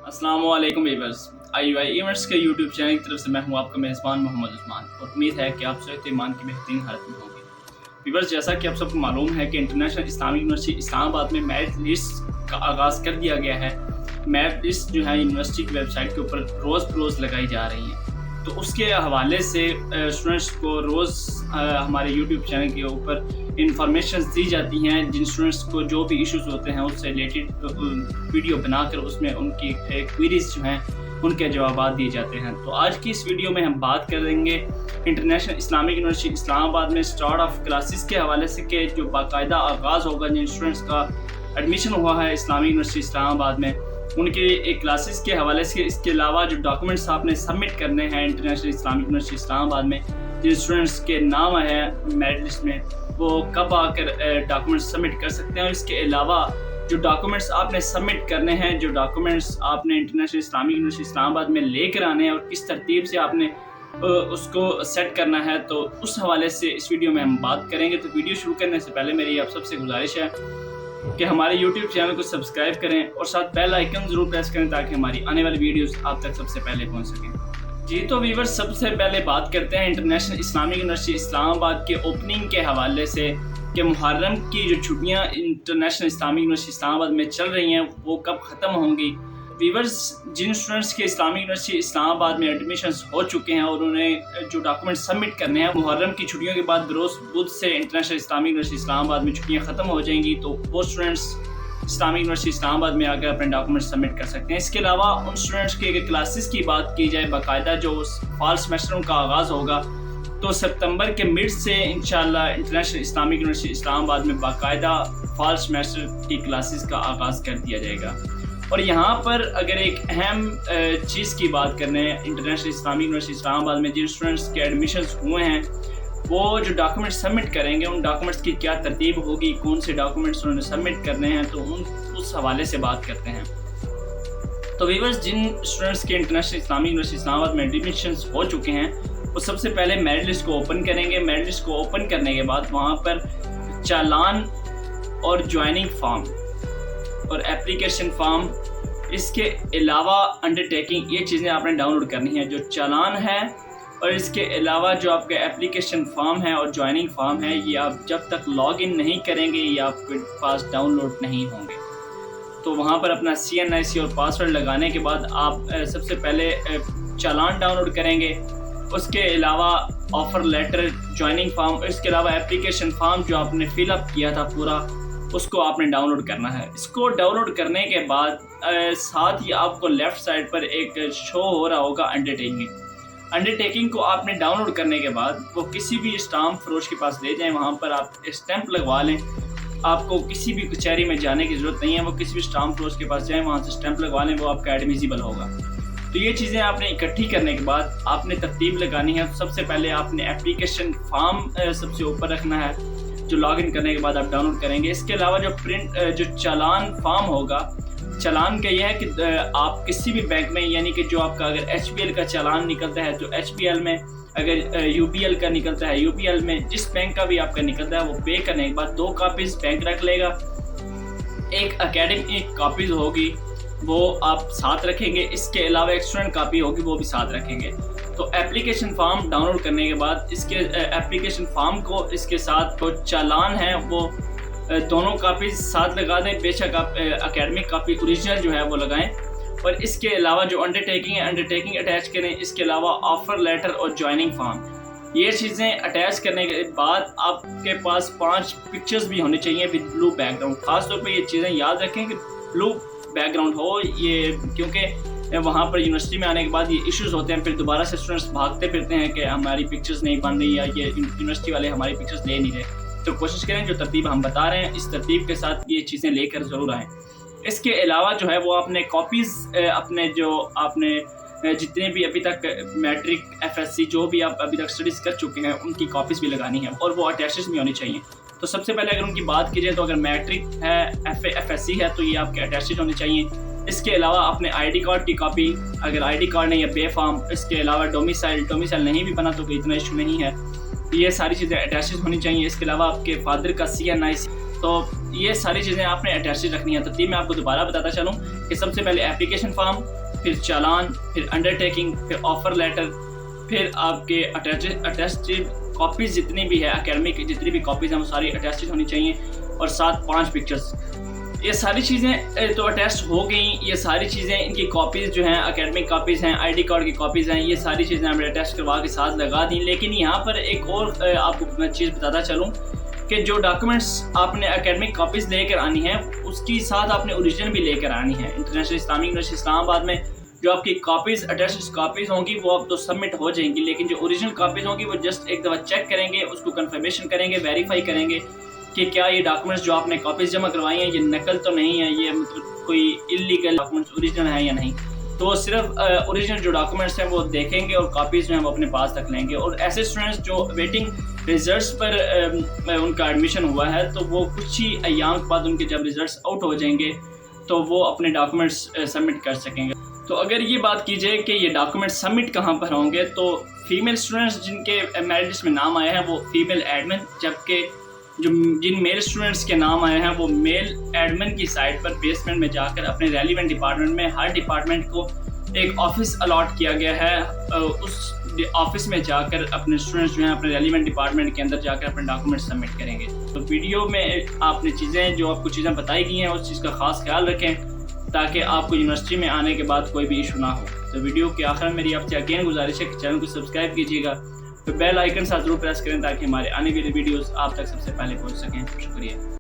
अस्सलाम वालेकुम viewers, IUI events के यूट्यूब चैनल की तरफ से मैं हूं आपका मेज़बान मोहम्मद उस्मान और उम्मीद है कि आप सेहत ईमान की बेहतरीन हालत में होंगे। व्यूअर्स, जैसा कि आप सबको मालूम है कि इंटरनेशनल इस्लामिक यूनिवर्सिटी इस्लामाबाद में मेरिट लिस्ट का आगाज़ कर दिया गया है। मेरिट लिस्ट जो है यूनिवर्सिटी की वेबसाइट के ऊपर रोज़ लगाई जा रही है, तो उसके हवाले से स्टूडेंट्स को रोज़ हमारे यूट्यूब चैनल के ऊपर इंफॉर्मेशन दी जाती हैं। जिन स्टूडेंट्स को जो भी इश्यूज़ होते हैं उससे रिलेटेड वीडियो बनाकर उसमें उनकी क्वेरीज जो हैं उनके जवाब दिए जाते हैं। तो आज की इस वीडियो में हम बात करेंगे इंटरनेशनल इस्लामिक यूनिवर्सिटी इस्लामाबाद में स्टार्ट ऑफ क्लासेस के हवाले से कि जो बाकायदा आगाज़ होगा, जिन स्टूडेंट्स का एडमिशन हुआ है इस्लामिक यूनिवर्सिटी इस्लामाबाद में, उनके एक क्लासेस के हवाले से। इसके अलावा जो डॉक्यूमेंट्स आपने सबमिट करने हैं इंटरनेशनल इस्लामिक यूनिवर्सिटी इस्लामाबाद में, जिन स्टूडेंट्स के नाम हैं मेरिट लिस्ट में, वो कब आकर डॉक्यूमेंट्स सबमिट कर सकते हैं। और इसके अलावा जो डॉक्यूमेंट्स आपने सबमिट करने हैं, जो डॉक्यूमेंट्स आपने इंटरनेशनल इस्लामिक यूनिवर्सिटी इस्लामाबाद में लेकर आने हैं और किस तरतीब से आपने उसको सेट करना है, तो उस हवाले से इस वीडियो में हम बात करेंगे। तो वीडियो शुरू करने से पहले मेरी आप सबसे गुजारिश है कि हमारे YouTube चैनल को सब्सक्राइब करें और साथ बेल आइकन ज़रूर प्रेस करें ताकि हमारी आने वाली वीडियोस आप तक सबसे पहले पहुंच सकें। जी तो व्यूअर्स, सबसे पहले बात करते हैं इंटरनेशनल इस्लामिक यूनिवर्सिटी इस्लामाबाद के ओपनिंग के हवाले से कि मुहर्रम की जो छुट्टियां इंटरनेशनल इस्लामिक यूनिवर्सिटी इस्लामाबाद में चल रही हैं वो कब ख़त्म होंगी। व्यूअर्स, जिन स्टूडेंट्स के इस्लामिक यूनिवर्सिटी इस्लामाबाद में एडमिशन्स हो चुके हैं और उन्हें जो डॉक्यूमेंट सबमिट करने हैं, मुहर्रम की छुट्टियों के बाद बरोज़ बुध से इंटरनेशनल इस्लामिक यूनिवर्सिटी इस्लामाबाद में छुट्टियां ख़त्म हो जाएंगी, तो वो स्टूडेंट्स इस्लामिक यूनिवर्सिटी इस्लामाबाद में आकर अपने डॉक्यूमेंट सबमिट कर सकते हैं। इसके अलावा उन स्टूडेंट्स के अगर क्लासेस की बात की जाए, बाकायदा जो फॉल सेमेस्टर का आगाज़ होगा, तो सितंबर के मिड से इंशाल्लाह इंटरनेशनल इस्लामिक यूनिवर्सिटी इस्लामाबाद में बाकायदा फॉल सेमेस्टर की क्लासेस का आगाज़ कर दिया जाएगा। और यहाँ पर अगर एक अहम चीज़ की बात करने हैं, इंटरनेशनल इस्लामिक यूनिवर्सिटी इस्लामाबाद में जिन स्टूडेंट्स के एडमिशन्स हुए हैं वो जो डॉक्यूमेंट सबमिट करेंगे, उन डॉक्यूमेंट्स की क्या तरतीब होगी, कौन से डॉक्यूमेंट्स उन्होंने सबमिट करने हैं, तो उस हवाले से बात करते हैं। तो व्यूअर्स, जिन स्टूडेंट्स के इंटरनेशनल इस्लामिक यूनिवर्सिटी इस्लामाबाद में एडमिशन्स हो चुके हैं वो सबसे पहले मेरिट लिस्ट को ओपन करेंगे। मेरिट लिस्ट को ओपन करने के बाद वहाँ पर चालान और ज्वाइनिंग फॉर्म और एप्लीकेशन फॉर्म, इसके अलावा अंडरटेकिंग, ये चीज़ें आपने डाउनलोड करनी है। जो चालान है और इसके अलावा जो आपके एप्लीकेशन फॉर्म है और ज्वाइनिंग फॉर्म है, ये आप जब तक लॉग इन नहीं करेंगे ये आपके पास डाउनलोड नहीं होंगे। तो वहाँ पर अपना CNIC और पासवर्ड लगाने के बाद आप सबसे पहले चालान डाउनलोड करेंगे। उसके अलावा ऑफ़र लेटर, ज्वाइनिंग फॉर्म, इसके अलावा एप्लीकेशन फॉर्म जो आपने फिलअप किया था पूरा, उसको आपने डाउनलोड करना है। इसको डाउनलोड करने के बाद साथ ही आपको लेफ़्ट साइड पर एक शो हो रहा होगा अंडरटेकिंग को आपने डाउनलोड करने के बाद वो किसी भी स्टाम्प फरोश के पास ले जाएं, वहाँ पर आप स्टैंप लगवा लें। आपको किसी भी कचहरी में जाने की ज़रूरत नहीं है, वो किसी भी स्टाम्प फरोश के पास जाएं, वहाँ से स्टैंप लगवा लें, वो आपका एडमिसिबल होगा। तो ये चीज़ें आपने इकट्ठी करने के बाद आपने तरतीब लगानी है। सबसे पहले आपने एप्लीकेशन फॉर्म सबसे ऊपर रखना है, जो लॉगिन करने के बाद आप डाउनलोड करेंगे। इसके अलावा जो चालान फॉर्म होगा, चालान का यह है कि आप किसी भी बैंक में, यानी कि जो आपका अगर HBL का चालान निकलता है तो HBL में, अगर UBL का निकलता है UBL में, जिस बैंक का भी आपका निकलता है वो पे करने के बाद 2 कापीज़ बैंक रख लेगा। एक एकेडमिक कापीज़ होगी वो आप साथ रखेंगे। इसके अलावा एक स्टूडेंट कापी होगी वो भी साथ रखेंगे। तो एप्लीकेशन फॉर्म डाउनलोड करने के बाद इसके एप्लीकेशन फॉर्म को इसके साथ जो चालान है वो दोनों कापी साथ लगा दें। बेशक आप एकेडमिक कापी ओरिजिनल जो है वो लगाएं। और इसके अलावा जो अंडरटेकिंग है, अंडरटेकिंग अटैच करें। इसके अलावा ऑफ़र लेटर और ज्वाइनिंग फॉर्म, ये चीज़ें अटैच करने के बाद आपके पास 5 पिक्चर्स भी होनी चाहिए विद ब्लू बैकग्राउंड। ख़ास तौर पे ये चीज़ें याद रखें कि ब्लू बैकग्राउंड हो, ये क्योंकि वहाँ पर यूनिवर्सिटी में आने के बाद ये इश्यूज़ होते हैं, फिर दोबारा से स्टूडेंट्स भागते फिरते हैं कि हमारी पिक्चर्स नहीं बन रही या ये यूनिवर्सिटी वाले हमारी पिक्चर्स ले नहीं रहे। तो कोशिश करें जो तरतीब हम बता रहे हैं इस तरतीब के साथ ये चीज़ें लेकर ज़रूर आएँ। इसके अलावा जो है वो आपने कॉपीज़ अपने जो आपने जितने भी अभी तक मैट्रिक FSC जो भी आप अभी तक स्टडीज़ कर चुके हैं उनकी कॉपीज़ भी लगानी है और वो अटैचेस भी होनी चाहिए। तो सबसे पहले अगर उनकी बात की जाए तो अगर मैट्रिक है, FSC है, तो ये आपके अटैचेड होने चाहिए। इसके अलावा अपने ID कार्ड की कॉपी, अगर ID कार्ड नहीं है पे फॉर्म। इसके अलावा डोमिसाइल नहीं भी बना तो कोई इतना इशू नहीं है, ये सारी चीज़ें अटैचेड होनी चाहिए। इसके अलावा आपके फादर का CNIC, तो ये सारी चीज़ें आपने अटैच रखनी है। तरतीब मैं आपको दोबारा बताता चलूँ कि सबसे पहले एप्लीकेशन फॉर्म, फिर चालान, फिर अंडरटेकिंग, फिर ऑफर लेटर, फिर आपके अटैच्ड कॉपीज़ जितनी भी है एकेडमिक जितनी भी कॉपीज़ हैं वो सारी अटैच्ड होनी चाहिए, और साथ 5 पिक्चर्स। ये सारी चीज़ें तो अटैच हो गई। ये सारी चीज़ें इनकी कॉपीज़ जो हैं एकेडमिक कॉपीज़ हैं, आईडी कार्ड की कॉपीज़ हैं, ये सारी चीज़ें हमने अटैच करवा के साथ लगा दी। लेकिन यहाँ पर एक और आपको मैं चीज़ बताता चलूँ कि जो डॉक्यूमेंट्स आपने एकेडमिक कॉपीज़ लेकर आनी है उसकी साथ आपने ओरिजिनल भी लेकर आनी है। इंटरनेशनल इस्लामिक यूनिवर्सिटी इस्लामाबाद में जो आपकी कॉपीज़ अटैच्ड कॉपीज़ होंगी वो अब तो सबमिट हो जाएंगी, लेकिन जो ओरिजिनल कॉपीज़ होंगी वो जस्ट एक दफ़ा चेक करेंगे, उसको कंफर्मेशन करेंगे, वेरीफाई करेंगे कि क्या ये डॉक्यूमेंट्स जो आपने कॉपीज़ जमा करवाई हैं ये नकल तो नहीं है, ये मतलब कोई इलीगल डॉक्यूमेंट्स ओरिजिनल है या नहीं। तो सिर्फ ओरिजिनल जो डॉक्यूमेंट्स हैं वो देखेंगे और कॉपीज़ जो हैं वो अपने पास रख लेंगे। और ऐसे स्टूडेंट्स जो वेटिंग रिजल्ट्स पर उनका एडमिशन हुआ है तो वो कुछ ही अय्याम के बाद उनके जब रिजल्ट्स आउट हो जाएंगे तो वो अपने डॉक्यूमेंट्स सबमिट कर सकेंगे। तो अगर ये बात की जाए कि ये डॉक्यूमेंट सबमिट कहाँ पर होंगे, तो फीमेल स्टूडेंट्स जिनके मेरिट लिस्ट में नाम आए हैं वो फीमेल एडमिन, जबकि जिन मेल स्टूडेंट्स के नाम आए हैं वो मेल एडमिन की साइट पर बेसमेंट में जाकर अपने रेलिवेंट डिपार्टमेंट में, हर डिपार्टमेंट को एक ऑफिस अलॉट किया गया है, उस ऑफिस में जाकर अपने स्टूडेंट्स जो हैं अपने रेलिवेंट डिपार्टमेंट के अंदर जाकर अपने डॉक्यूमेंट सबमिट करेंगे। तो वीडियो में आपने चीज़ें जो आपको चीज़ें बताई गई हैं उस चीज़ का ख़ास ख्याल रखें ताकि आपको यूनिवर्सिटी में आने के बाद कोई भी इशू ना हो। तो वीडियो के आखिर में मेरी आपसे अगेन गुजारिश है कि चैनल को सब्सक्राइब कीजिएगा, तो बेल आइकन साथ जरूर प्रेस करें ताकि हमारे आने वाली वीडियोस आप तक सबसे पहले पहुंच सकें। शुक्रिया।